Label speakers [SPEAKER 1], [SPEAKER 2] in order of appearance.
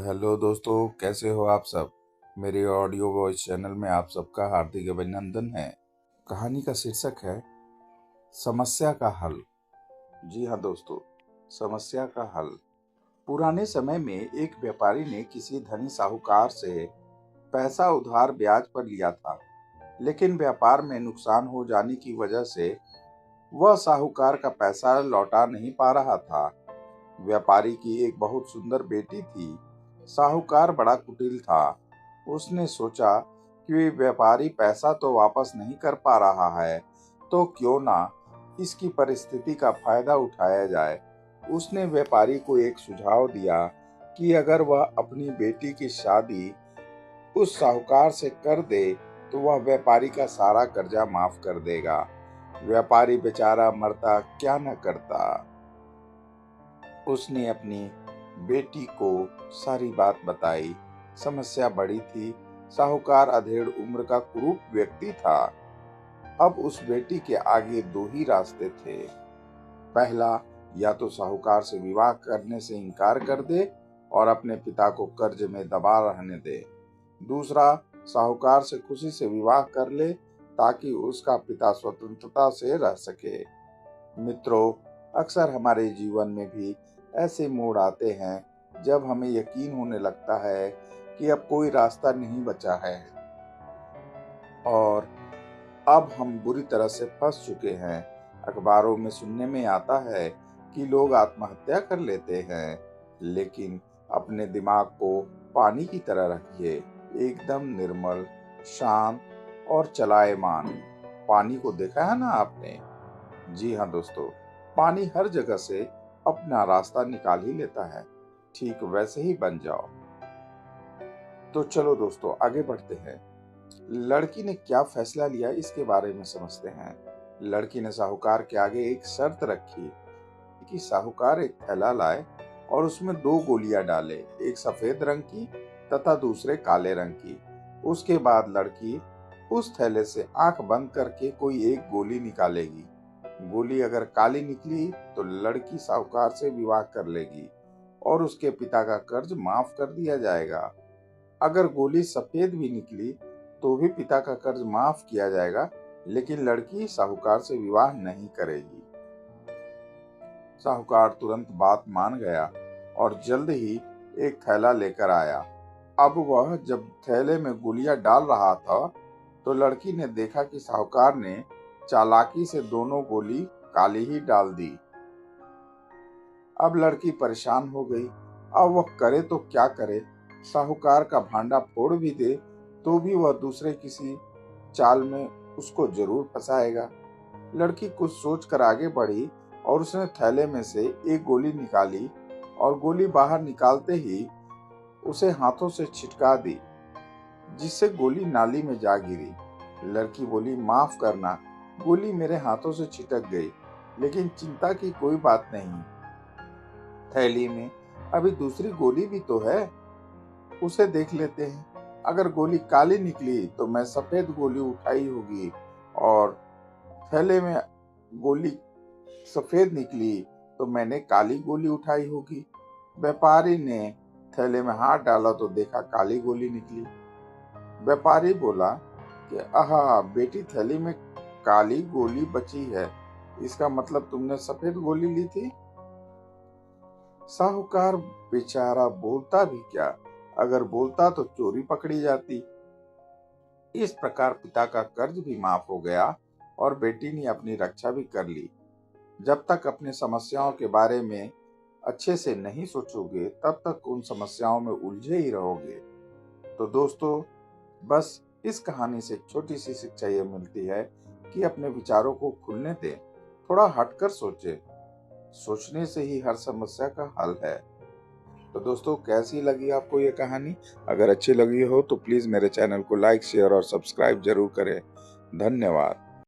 [SPEAKER 1] Hello दोस्तों, कैसे हो आप सब। मेरे ऑडियो वॉइस चैनल में आप सबका हार्दिक अभिनंदन है। कहानी का शीर्षक है समस्या का हल। जी हाँ दोस्तों, समस्या का हल। पुराने समय में एक व्यापारी ने किसी धनी साहूकार से पैसा उधार ब्याज पर लिया था, लेकिन व्यापार में नुकसान हो जाने की वजह से वह साहूकार का पैसा लौटा नहीं पा रहा था। व्यापारी की एक बहुत सुंदर बेटी थी। साहूकार बड़ा कुटिल था। उसने सोचा कि व्यापारी पैसा तो वापस नहीं कर पा रहा है, तो क्यों ना इसकी परिस्थिति का फायदा उठाया जाए। उसने व्यापारी को एक सुझाव दिया कि अगर वह अपनी बेटी की शादी उस साहूकार से कर दे तो वह व्यापारी का सारा कर्जा माफ कर देगा। व्यापारी बेचारा मरता क्या न करता। उसने अपनी बेटी को सारी बात बताई। समस्या बड़ी थी। साहूकार अधेड़ उम्र का कुरूप व्यक्ति था। अब उस बेटी के आगे दो ही रास्ते थे। पहला, या तो साहूकार से विवाह करने से इनकार कर दे और अपने पिता को कर्ज में दबा रहने दे। दूसरा, साहूकार से खुशी से विवाह कर ले ताकि उसका पिता स्वतंत्रता से रह सके। मित्रों, अक्सर हमारे जीवन में भी ऐसे मोड़ आते हैं जब हमें यकीन होने लगता है कि अब कोई रास्ता नहीं बचा है और अब हम बुरी तरह से फंस चुके हैं। अखबारों में सुनने में आता है कि लोग आत्महत्या कर लेते हैं, लेकिन अपने दिमाग को पानी की तरह रखिए, एकदम निर्मल, शांत और चलायमान। पानी को देखा है ना आपने? जी हाँ दोस्तों, पानी हर जगह से अपना रास्ता निकाल ही लेता है। ठीक वैसे ही बन जाओ। तो चलो दोस्तों, आगे बढ़ते हैं। लड़की ने क्या फैसला लिया इसके बारे में समझते हैं। लड़की ने साहूकार के आगे एक शर्त रखी कि साहूकार एक थैला लाए और उसमें दो गोलियां डाले, एक सफेद रंग की तथा दूसरे काले रंग की। उसके बाद लड़की उस थैले से आंख बंद करके कोई एक गोली निकालेगी। गोली अगर काली निकली तो लड़की साहूकार से विवाह कर लेगी और उसके पिता का कर्ज माफ कर दिया जाएगा। अगर गोली सफेद भी निकली तो भी पिता का कर्ज माफ किया जाएगा, लेकिन लड़की साहूकार से विवाह नहीं करेगी। साहूकार तुरंत बात मान गया और जल्द ही एक थैला लेकर आया। अब वह जब थैले में गोलियां डाल रहा था तो लड़की ने देखा कि साहूकार ने चालाकी से दोनों गोली काली ही डाल दी। अब लड़की परेशान हो गई। अब वह करे तो क्या करे। साहूकार का भांडा फोड़ भी दे तो भी वह दूसरे किसी चाल में उसको जरूर फंसाएगा। लड़की कुछ सोचकर आगे बढ़ी और उसने थैले में से एक गोली निकाली और गोली बाहर निकालते ही उसे हाथों से छिटका दी, जिससे गोली नाली में जा गिरी। लड़की बोली, माफ करना, गोली मेरे हाथों से छिटक गई, लेकिन चिंता की कोई बात नहीं। थैली में अभी दूसरी गोली भी तो है, उसे देख लेते हैं। अगर गोली काली निकली तो मैं सफेद गोली उठाई होगी और थैले में गोली सफेद निकली तो मैंने काली गोली उठाई होगी। व्यापारी ने थैले में हाथ डाला तो देखा काली गोली निकली। व्यापारी बोला कि आहा बेटी, थैली में काली गोली बची है, इसका मतलब तुमने सफेद गोली ली थी। साहूकार बेचारा बोलता भी क्या, अगर बोलता तो चोरी पकड़ी जाती। इस प्रकार पिता का कर्ज भी माफ हो गया और बेटी ने अपनी रक्षा भी कर ली। जब तक अपनी समस्याओं के बारे में अच्छे से नहीं सोचोगे तब तक उन समस्याओं में उलझे ही रहोगे। तो दोस्तों, बस इस कहानी से एक छोटी सी शिक्षा ये मिलती है कि अपने विचारों को खुलने दें, थोड़ा हटकर सोचें। सोचने से ही हर समस्या का हल है। तो दोस्तों, कैसी लगी आपको ये कहानी? अगर अच्छी लगी हो तो प्लीज मेरे चैनल को लाइक, शेयर और सब्सक्राइब जरूर करें। धन्यवाद।